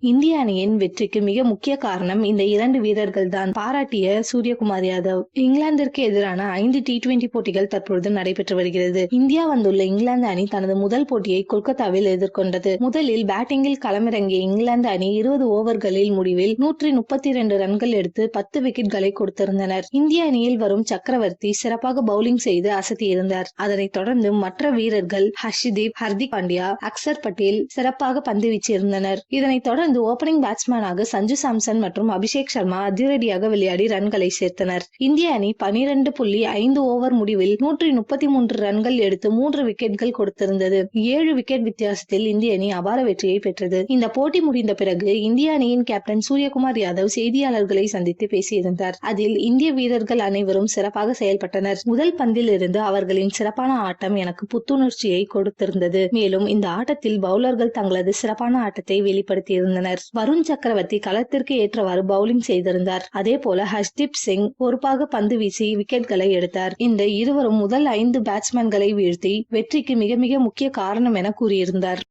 இந்திய அணியின் வெற்றிக்கு மிக முக்கிய காரணம் இந்த 2 வீரர்கள் தான் பாராட்டிய சூரியகுமார் யாதவ். இங்கிலாந்திற்கு எதிரான 5 T20 போட்டிகள் தற்பொழுது நடைபெற்று வருகிறது. இந்தியா வந்துள்ள இங்கிலாந்து அணி தனது முதல் போட்டியை கொல்கத்தாவில் எதிர்கொண்டது. முதலில் பேட்டிங்கில் களமிறங்கிய இங்கிலாந்து அணி 20 ஓவர்களில் முடிவில் 132 ரன்கள் எடுத்து 10 விக்கெட்களை கொடுத்திருந்தனர். இந்திய அணியில் வரும் சக்கரவர்த்தி சிறப்பாக பவுலிங் செய்து அசத்தியிருந்தார். அதனைத் தொடர்ந்து மற்ற வீரர்கள் ஹர்ஷ்தீப், ஹர்திக் பாண்டியா, அக்சர் பட்டேல் சிறப்பாக பந்து வீச்சிருந்தனர். இதனைத் தொடர்ந்து ஓபனிங் பேட்ஸ்மேனாக சஞ்சு சாம்சன் மற்றும் அபிஷேக் சர்மா அதிரடியாக விளையாடி ரன்களை சேர்த்தனர். இந்திய அணி 12.5 ஓவர் முடிவில் 133 ரன்கள் எடுத்து 3 விக்கெட்கள் கொடுத்திருந்தது. 7 விக்கெட் வித்தியாசத்தில் இந்திய அணி அபார வெற்றியை பெற்றது. இந்த போட்டி முடிந்த பிறகு இந்திய அணியின் கேப்டன் சூரியகுமார் யாதவ் செய்தியாளர்களை சந்தித்து பேசியிருந்தார். அதில் இந்திய வீரர்கள் அனைவரும் சிறப்பாக செயல்பட்டனர். முதல் பந்தில் இருந்து அவர்களின் சிறப்பான ஆட்டம் எனக்கு புத்துணர்ச்சியை கொடுத்திருந்தது. மேலும் இந்த ஆட்டத்தில் பவுலர்கள் தங்களது சிறப்பான ஆட்டத்தை வெளிப்படுத்தியிருந்தனர். வருண் சக்கரவர்த்தி களத்திற்கு ஏற்றவாறு பவுலிங் செய்திருந்தார். அதே போல ஹர்ஷ்தீப் சிங் பொறுப்பாக பந்து வீசி விக்கெட்களை எடுத்தார். இந்த இருவரும் முதல் 5 பேட்ஸ்மேன்களை வீழ்த்தி வெற்றிக்கு மிக மிக முக்கிய காரணம் என கூறியிருந்தார்.